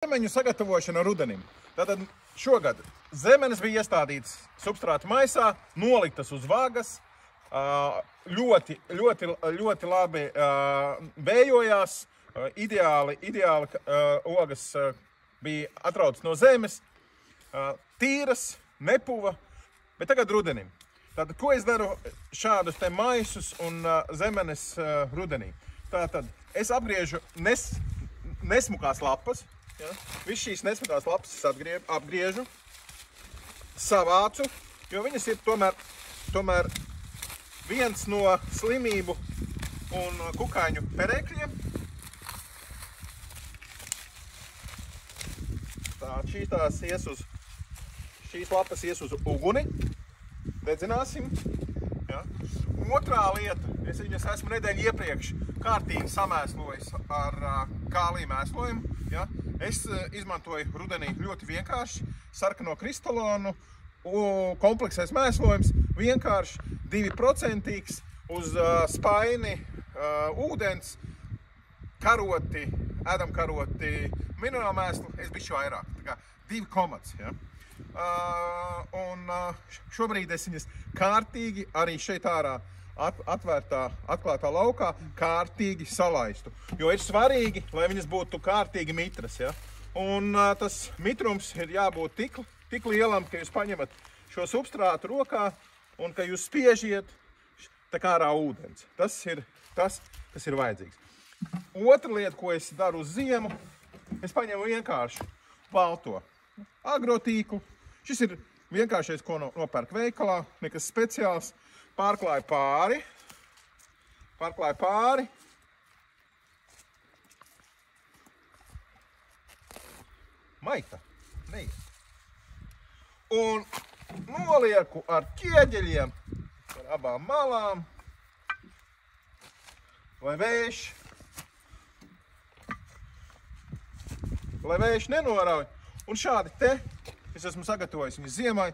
Zemeņu sagatavošana rudenim. Tātad šogad zemenes bija iestādītas substrāta maisā, noliktas uz vagas, ļoti labi vējojās, ideāli ogas bija atrautas no zemes, tīras, nepuva, bet tagad rudenim. Tātad, ko es daru šādus te maisus un zemenes rudenī? Tātad, es apgriežu nesmukās lapas. Ja? Viss šīs nesmukās lapas es apgriežu, savācu, jo viņas ir tomēr viens no slimību un kukaiņu perēkļiem. Tā, šīs lapas ies uz uguni, dedzināsim. Ja? Otrā lieta, es viņas esmu nedēļu iepriekš kārtīgi samēslojis ar kāliju mēslojumu. Ja? Es izmantoju rudenī ļoti vienkārši sarkano kristalonu, kompleksais mēslojums, vienkārši 2% uz spaini ūdens, karoti, ēdamkaroti, minerālu mēslu, es bišķi vairāk, tā kā 2 komats. Ja? Un šobrīd es viņas kārtīgi arī šeit ārā atklātā laukā kārtīgi salaistu. Jo ir svarīgi, lai viņas būtu kārtīgi mitras. Ja? Un tas mitrums ir jābūt tik lielam, ka jūs paņemat šo substrātu rokā un ka jūs spiežiet tā kā ārā ūdens. Tas ir tas, kas ir vajadzīgs. Otra lieta, ko es daru uz ziemu, es paņemu vienkārši balto agrotīklu. Šis ir vienkāršais, ko nopērk veikalā, nekas speciāls. Pārklāju pāri. Maita, neiet. Un nolieku ar ķieģeļiem ar abām malām, lai vējš nenorauj. Un šādi te es esmu sagatavojis viņas ziemai.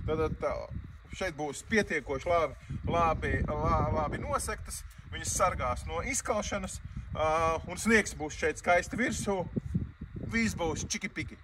Tad šeit būs pietiekoši labi nosektas, viņas sargās no izkalšanas, un sniegs būs šeit skaisti virsū, viss būs čiki-piki.